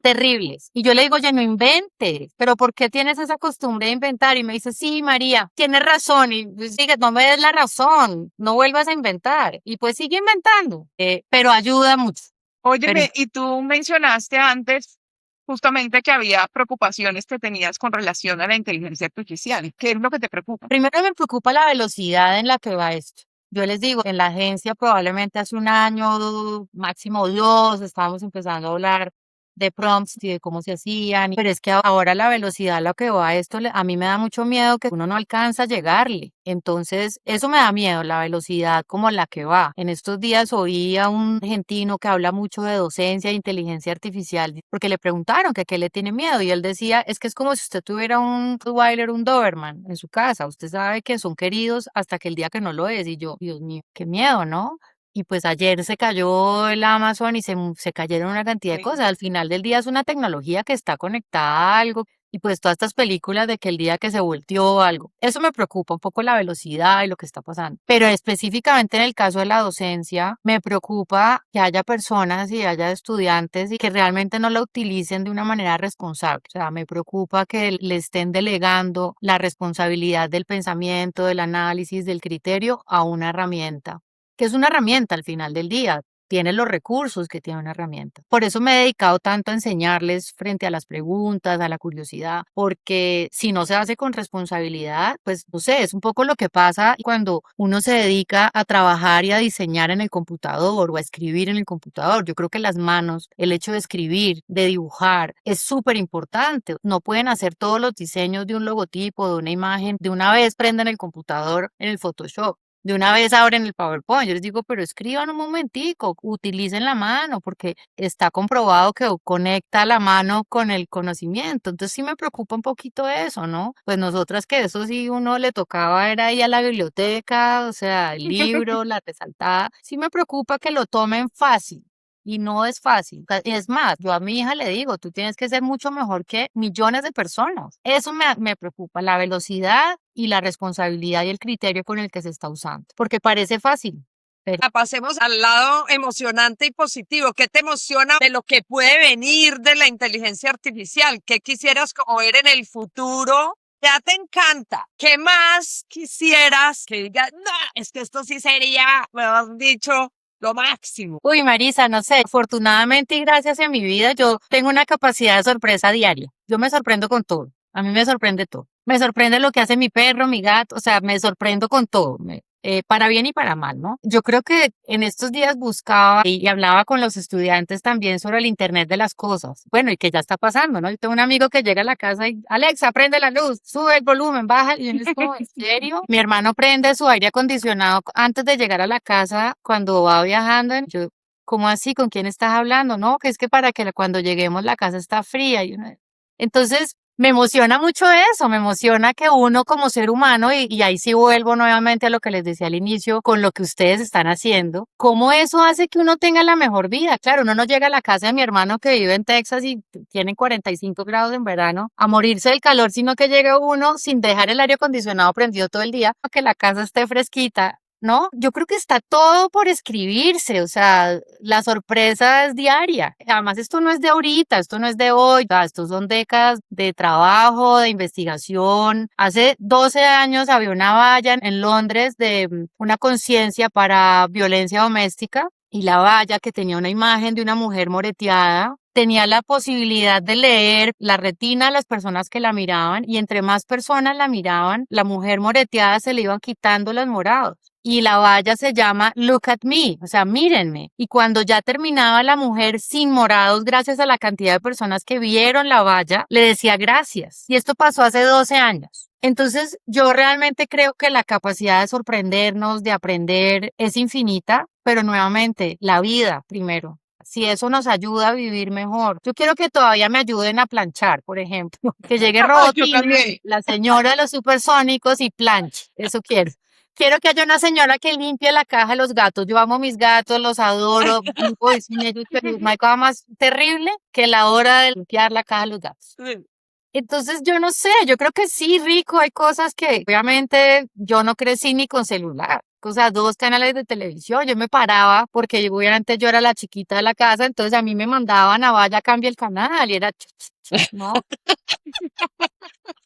terribles. Y yo le digo, oye, no inventes, pero ¿por qué tienes esa costumbre de inventar? Y me dice, sí, María, tienes razón. Y pues, sigue, no me des la razón, no vuelvas a inventar. Y pues sigue inventando, pero ayuda mucho. Pero Óyeme, y tú mencionaste antes justamente que había preocupaciones que tenías con relación a la inteligencia artificial. ¿Qué es lo que te preocupa? primero me preocupa la velocidad en la que va esto. Yo les digo, en la agencia probablemente hace un año, máximo 2, estábamos empezando a hablar de prompts y de cómo se hacían, pero es que ahora la velocidad a la que va esto, a mí me da mucho miedo que uno no alcanza a llegarle. Entonces, eso me da miedo, la velocidad como la que va. En estos días oí a un argentino que habla mucho de docencia e inteligencia artificial, porque le preguntaron que qué le tiene miedo y él decía, es que es como si usted tuviera un Rottweiler, un Doberman en su casa. Usted sabe que son queridos hasta que el día que no lo es. Y yo, Dios mío, qué miedo, ¿no? Y pues ayer se cayó el Amazon y se cayeron una cantidad de Sí. cosas. Al final del día es una tecnología que está conectada a algo. Y pues todas estas películas de que el día que se volteó algo. Eso me preocupa un poco la velocidad y lo que está pasando. Pero específicamente en el caso de la docencia, me preocupa que haya personas y haya estudiantes y que realmente no la utilicen de una manera responsable. O sea, me preocupa que le estén delegando la responsabilidad del pensamiento, del análisis, del criterio a una herramienta que es una herramienta al final del día, tiene los recursos que tiene una herramienta. Por eso me he dedicado tanto a enseñarles frente a las preguntas, a la curiosidad, porque si no se hace con responsabilidad, pues no sé, es un poco lo que pasa cuando uno se dedica a trabajar y a diseñar en el computador o a escribir en el computador. Yo creo que las manos, el hecho de escribir, de dibujar, es súper importante. No pueden hacer todos los diseños de un logotipo, de una imagen, de una vez prenden el computador en el Photoshop. De una vez abren el PowerPoint. Yo les digo, pero escriban un momentico, utilicen la mano, porque está comprobado que conecta la mano con el conocimiento. Entonces sí me preocupa un poquito eso, ¿no? Pues nosotras que eso sí uno le tocaba era ir a la biblioteca, o sea, el libro, la resaltada. Sí me preocupa que lo tomen fácil. Y no es fácil. Es más, yo a mi hija le digo, tú tienes que ser mucho mejor que millones de personas. Eso me preocupa, la velocidad y la responsabilidad y el criterio con el que se está usando. Porque parece fácil, pero Pasemos al lado emocionante y positivo. ¿Qué te emociona de lo que puede venir de la inteligencia artificial? ¿Qué quisieras como ver en el futuro? Ya te encanta. ¿Qué más quisieras que digas, no, es que esto sí sería, me has dicho, lo máximo? uy, Marisa, no sé, afortunadamente y gracias a mi vida, yo tengo una capacidad de sorpresa diaria. Yo me sorprendo con todo. A mí me sorprende todo. Me sorprende lo que hace mi perro, mi gato, o sea, me sorprendo con todo. Para bien y para mal, ¿no? Yo creo que en estos días buscaba y hablaba con los estudiantes también sobre el Internet de las cosas. Bueno, y que ya está pasando, ¿no? Yo tengo un amigo que llega a la casa y, Alexa, prende la luz, sube el volumen, baja. Y yo les como, ¿en serio? Mi hermano prende su aire acondicionado antes de llegar a la casa cuando va viajando. Yo, ¿cómo así? ¿Con quién estás hablando? No, que es que para que cuando lleguemos la casa está fría. Entonces, me emociona mucho eso, me emociona que uno como ser humano, y ahí sí vuelvo nuevamente a lo que les decía al inicio, con lo que ustedes están haciendo, cómo eso hace que uno tenga la mejor vida. Claro, uno no llega a la casa de mi hermano que vive en Texas y tiene 45 grados en verano a morirse del calor, sino que llega uno sin dejar el aire acondicionado prendido todo el día, para que la casa esté fresquita. ¿No? Yo creo que está todo por escribirse, o sea, la sorpresa es diaria. Además, esto no es de ahorita, esto no es de hoy, estos son décadas de trabajo, de investigación. Hace 12 años había una valla en Londres de una conciencia para violencia doméstica y la valla que tenía una imagen de una mujer moreteada tenía la posibilidad de leer la retina de las personas que la miraban y entre más personas la miraban, la mujer moreteada se le iban quitando los morados. Y la valla se llama Look at Me, o sea, mírenme. Y cuando ya terminaba la mujer sin morados, gracias a la cantidad de personas que vieron la valla, le decía gracias. Y esto pasó hace 12 años. Entonces, yo realmente creo que la capacidad de sorprendernos, de aprender, es infinita, pero nuevamente, la vida primero. Si eso nos ayuda a vivir mejor. Yo quiero que todavía me ayuden a planchar, por ejemplo. Que llegue Yo Robotina, también. la señora de los supersónicos y planche. Eso quiero. Quiero que haya una señora que limpie la caja de los gatos. Yo amo mis gatos, los adoro, vivo sin ellos, pero no hay cosa más terrible que la hora de limpiar la caja de los gatos. Entonces, yo no sé, yo creo que sí, rico, hay cosas que obviamente yo no crecí ni con celular. o sea, 2 canales de televisión. Yo me paraba porque obviamente yo era la chiquita de la casa, entonces a mí me mandaban a vaya, cambie el canal y era, ¿no?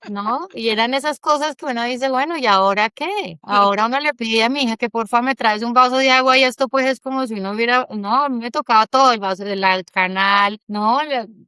¿No? Y eran esas cosas que uno dice, bueno, ¿y ahora qué? Ahora uno le pide a mi hija que porfa me traes un vaso de agua y esto pues es como si uno hubiera, no, a mí me tocaba todo, el vaso del canal, no,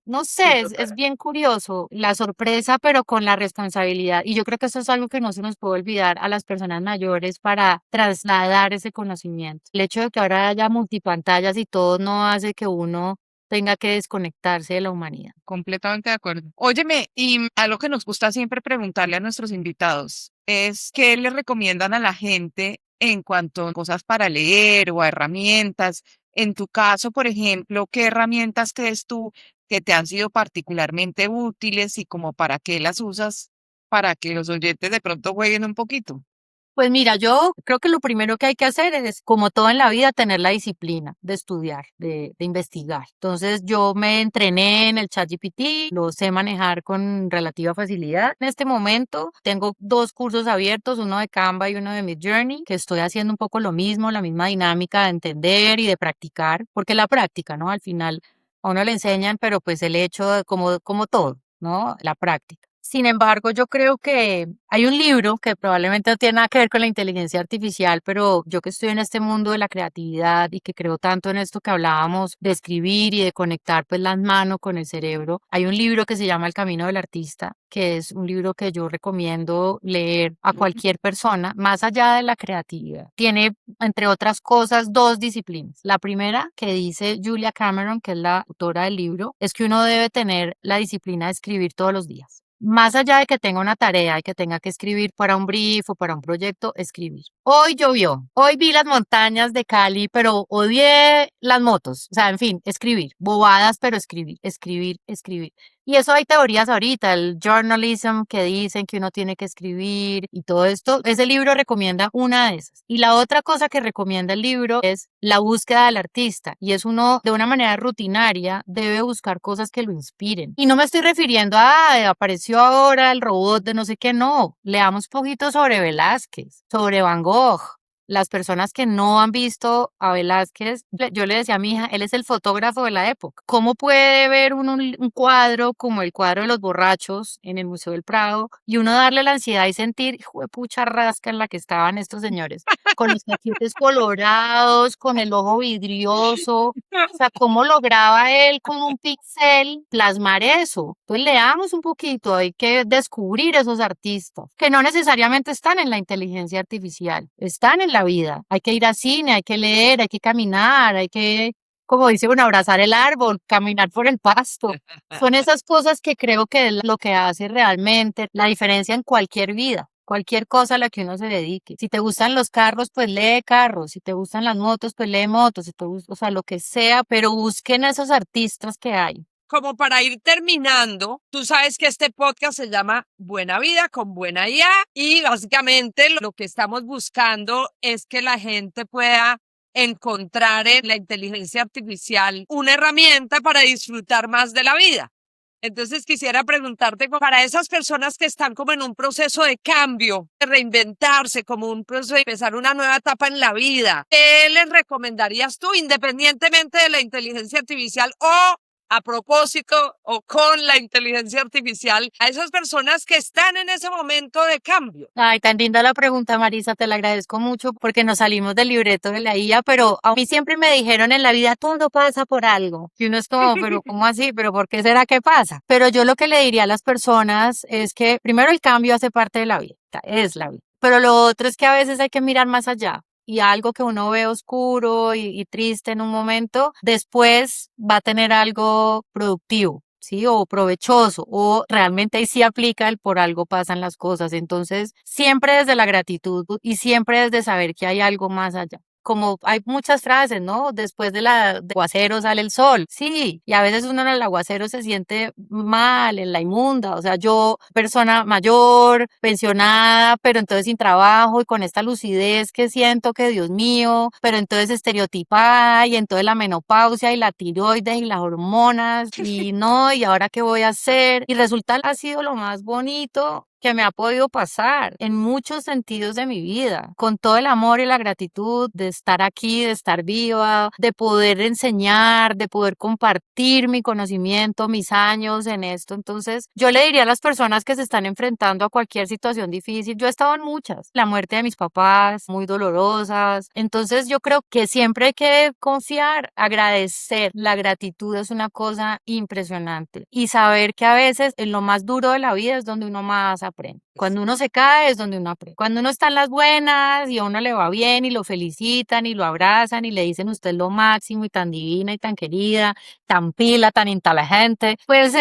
no sé, es bien curioso la sorpresa, pero con la responsabilidad. Y yo creo que eso es algo que no se nos puede olvidar a las personas mayores para trasladar ese conocimiento. El hecho de que ahora haya multipantallas y todo no hace que uno tenga que desconectarse de la humanidad. Completamente de acuerdo. Óyeme, y algo que nos gusta siempre preguntarle a nuestros invitados es qué le recomiendan a la gente en cuanto a cosas para leer o a herramientas. En tu caso, por ejemplo, ¿qué herramientas crees tú que te han sido particularmente útiles y como para qué las usas para que los oyentes de pronto jueguen un poquito? Pues mira, yo creo que lo primero que hay que hacer es, como todo en la vida, tener la disciplina de estudiar, de investigar. Entonces yo me entrené en el ChatGPT, lo sé manejar con relativa facilidad. En este momento tengo 2 cursos abiertos, uno de Canva y uno de Midjourney, que estoy haciendo un poco lo mismo, la misma dinámica de entender y de practicar, porque la práctica, ¿no? Al final a uno le enseñan, pero pues el hecho, como todo, ¿no? La práctica. Sin embargo, yo creo que hay un libro que probablemente no tiene nada que ver con la inteligencia artificial, pero yo que estoy en este mundo de la creatividad y que creo tanto en esto que hablábamos de escribir y de conectar pues las manos con el cerebro, hay un libro que se llama El Camino del Artista, que es un libro que yo recomiendo leer a cualquier persona, más allá de la creatividad. Tiene, entre otras cosas, 2 disciplinas. La primera, que dice Julia Cameron, que es la autora del libro, es que uno debe tener la disciplina de escribir todos los días. Más allá de que tenga una tarea y que tenga que escribir para un brief o para un proyecto, escribir. Hoy llovió, hoy vi las montañas de Cali, pero odié las motos. O sea, en fin, escribir, bobadas, pero escribir, escribir, escribir. Y eso hay teorías ahorita, el journalism que dicen que uno tiene que escribir y todo esto. Ese libro recomienda una de esas. Y la otra cosa que recomienda el libro es la búsqueda del artista. Y es uno, de una manera rutinaria, debe buscar cosas que lo inspiren. Y no me estoy refiriendo a, apareció ahora el robot de no sé qué, no. Leamos un poquito sobre Velázquez, sobre Van Gogh. Las personas que no han visto a Velázquez, yo le decía a mi hija, él es el fotógrafo de la época. ¿Cómo puede ver uno un cuadro como el cuadro de los borrachos en el Museo del Prado y uno darle la ansiedad y sentir, hijo de pucha rasca en la que estaban estos señores, con los cachetes colorados, con el ojo vidrioso? O sea, ¿cómo lograba él con un pixel plasmar eso? Entonces leamos un poquito, hay que descubrir esos artistas que no necesariamente están en la inteligencia artificial, están en la vida. Hay que ir al cine, hay que leer, hay que caminar, hay que, como dice uno, abrazar el árbol, caminar por el pasto. Son esas cosas que creo que es lo que hace realmente la diferencia en cualquier vida. Cualquier cosa a la que uno se dedique. Si te gustan los carros, pues lee carros. Si te gustan las motos, pues lee motos. Si te gusta, o sea, lo que sea, pero busquen a esos artistas que hay. Como para ir terminando, tú sabes que este podcast se llama Buena Vida con Buena IA y básicamente lo que estamos buscando es que la gente pueda encontrar en la inteligencia artificial una herramienta para disfrutar más de la vida. Entonces quisiera preguntarte, para esas personas que están como en un proceso de cambio, de reinventarse, como un proceso de empezar una nueva etapa en la vida, ¿qué les recomendarías tú, independientemente de la inteligencia artificial o a propósito o con la inteligencia artificial, a esas personas que están en ese momento de cambio? Ay, tan linda la pregunta, Marisa, te la agradezco mucho porque nos salimos del libreto de la IA, pero a mí siempre me dijeron en la vida, todo pasa por algo. Y uno es como, pero ¿cómo así? ¿Pero por qué será que pasa? Pero yo lo que le diría a las personas es que primero el cambio hace parte de la vida, es la vida. Pero lo otro es que a veces hay que mirar más allá. Y algo que uno ve oscuro y triste en un momento, después va a tener algo productivo, ¿sí? O provechoso, o realmente ahí sí aplica el por algo pasan las cosas. Entonces, siempre desde la gratitud y siempre desde saber que hay algo más allá. Como hay muchas frases, ¿no? Después del aguacero sale el sol. Sí, y a veces uno en el aguacero se siente mal, en la inmunda. O sea, yo, persona mayor, pensionada, pero entonces sin trabajo y con esta lucidez que siento que, Dios mío, pero entonces estereotipada y entonces la menopausia y la tiroides y las hormonas y no, y ahora qué voy a hacer. Y resulta ha sido lo más bonito que me ha podido pasar en muchos sentidos de mi vida, con todo el amor y la gratitud de estar aquí, de estar viva, de poder enseñar, de poder compartir mi conocimiento, mis años en esto. Entonces, yo le diría a las personas que se están enfrentando a cualquier situación difícil, yo he estado en muchas, la muerte de mis papás, muy dolorosas. Entonces, yo creo que siempre hay que confiar, agradecer. La gratitud es una cosa impresionante y saber que a veces en lo más duro de la vida es donde uno más aprende. Cuando uno se cae es donde uno aprende. Cuando uno está en las buenas y a uno le va bien y lo felicitan y lo abrazan y le dicen usted es lo máximo y tan divina y tan querida, tan pila, tan inteligente, pues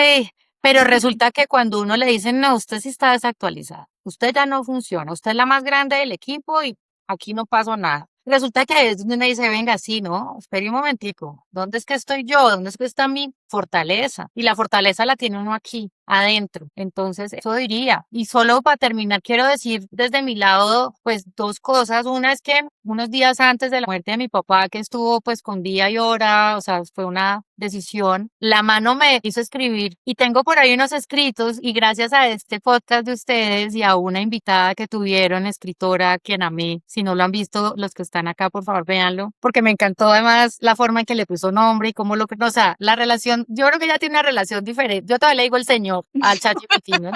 pero resulta que cuando uno le dicen no, usted sí está desactualizada, usted ya no funciona, usted es la más grande del equipo y aquí no pasó nada. Resulta que ahí es donde uno dice, venga, sí, ¿no? Espere un momentico, ¿dónde es que estoy yo? ¿Dónde es que está mi fortaleza? Y la fortaleza la tiene uno aquí, adentro. Entonces, eso diría. Y solo para terminar, quiero decir desde mi lado, pues dos cosas. Una es que unos días antes de la muerte de mi papá, que estuvo pues con día y hora, o sea, fue una decisión, la mano me hizo escribir y tengo por ahí unos escritos y gracias a este podcast de ustedes y a una invitada que tuvieron, escritora, quien amé, si no lo han visto, los que están acá, por favor, véanlo, porque me encantó además la forma en que le puso nombre y cómo lo, o sea, la relación, yo creo que ella tiene una relación diferente, yo todavía le digo el señor al ChatGPT, ¿no?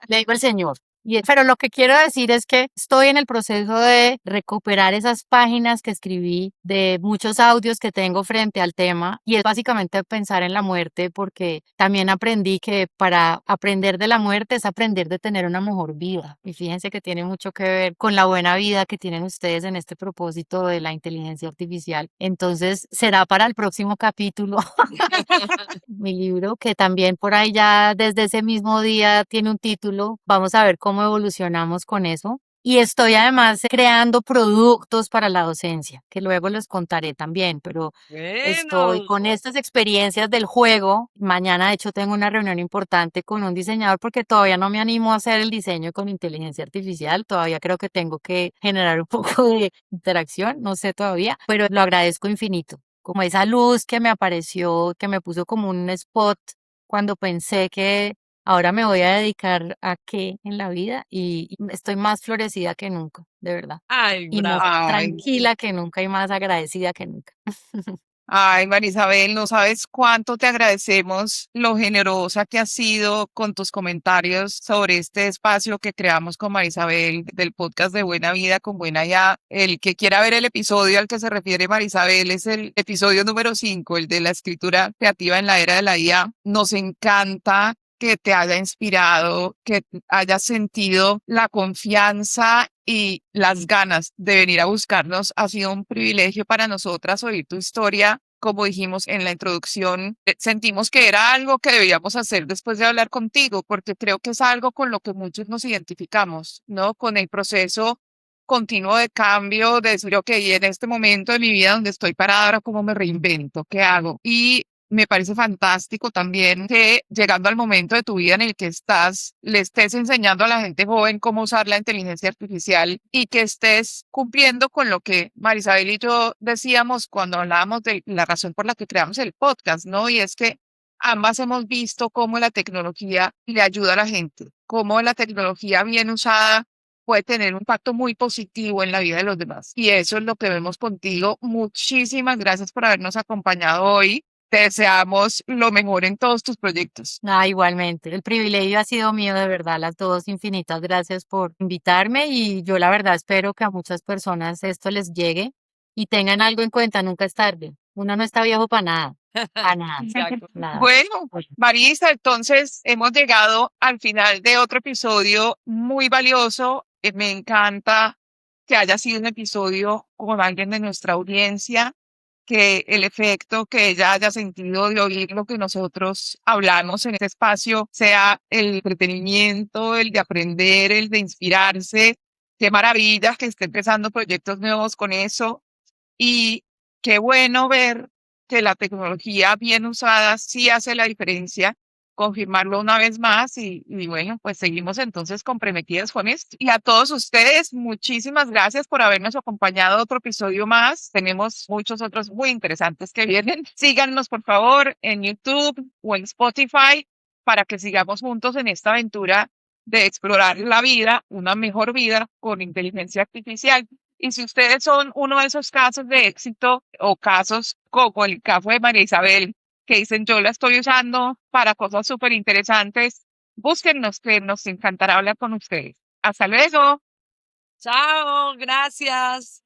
Le digo el señor. Pero lo que quiero decir es que estoy en el proceso de recuperar esas páginas que escribí de muchos audios que tengo frente al tema y es básicamente pensar en la muerte porque también aprendí que para aprender de la muerte es aprender de tener una mejor vida y fíjense que tiene mucho que ver con la buena vida que tienen ustedes en este propósito de la inteligencia artificial. Entonces será para el próximo capítulo mi libro que también por ahí ya desde ese mismo día tiene un título. Vamos a ver cómo evolucionamos con eso. Y estoy además creando productos para la docencia, que luego les contaré también, pero estoy Bueno, con estas experiencias del juego. Mañana, de hecho, tengo una reunión importante con un diseñador porque todavía no me animo a hacer el diseño con inteligencia artificial. Todavía creo que tengo que generar un poco de interacción, no sé todavía, pero lo agradezco infinito. Como esa luz que me apareció, que me puso como un spot cuando pensé que ahora me voy a dedicar a qué en la vida y estoy más florecida que nunca, de verdad. ay, Y más bravo. Ay, tranquila que nunca y más agradecida que nunca. ay, Marisabel, no sabes cuánto te agradecemos lo generosa que has sido con tus comentarios sobre este espacio que creamos con Marisabel del podcast de Buena Vida con Buena Ya. El que quiera ver el episodio al que se refiere Marisabel es el episodio número 5, el de la escritura creativa en la era de la IA. Nos encanta que te haya inspirado, que hayas sentido la confianza y las ganas de venir a buscarnos. Ha sido un privilegio para nosotras oír tu historia. Como dijimos en la introducción, sentimos que era algo que debíamos hacer después de hablar contigo, porque creo que es algo con lo que muchos nos identificamos, ¿no? Con el proceso continuo de cambio, de decir, ok, en este momento de mi vida donde estoy parada, ahora cómo me reinvento, qué hago. Y me parece fantástico también que llegando al momento de tu vida en el que estás, le estés enseñando a la gente joven cómo usar la inteligencia artificial y que estés cumpliendo con lo que Marisabel y yo decíamos cuando hablábamos de la razón por la que creamos el podcast, ¿no? Y es que ambas hemos visto cómo la tecnología le ayuda a la gente, cómo la tecnología bien usada puede tener un impacto muy positivo en la vida de los demás. Y eso es lo que vemos contigo. Muchísimas gracias por habernos acompañado hoy. Te deseamos lo mejor en todos tus proyectos. Ah, igualmente, el privilegio ha sido mío de verdad, las dos infinitas gracias por invitarme y yo la verdad espero que a muchas personas esto les llegue y tengan algo en cuenta, nunca es tarde. Uno no está viejo para nada, Exacto. nada. Bueno, Marisa, entonces hemos llegado al final de otro episodio muy valioso. Me encanta que haya sido un episodio con alguien de nuestra audiencia, que el efecto que ella haya sentido de oír lo que nosotros hablamos en este espacio sea el entretenimiento, el de aprender, el de inspirarse. Qué maravilla que esté empezando proyectos nuevos con eso. Y qué bueno ver que la tecnología bien usada sí hace la diferencia, confirmarlo una vez más y bueno, pues seguimos entonces comprometidas con esto. Y a todos ustedes, muchísimas gracias por habernos acompañado a otro episodio más. Tenemos muchos otros muy interesantes que vienen. Síganos, por favor, en YouTube o en Spotify para que sigamos juntos en esta aventura de explorar la vida, una mejor vida con inteligencia artificial. Y si ustedes son uno de esos casos de éxito o casos como el caso de María Isabel, que dicen yo la estoy usando para cosas súper interesantes, búsquennos, que nos encantará hablar con ustedes. Hasta luego. Chao, gracias.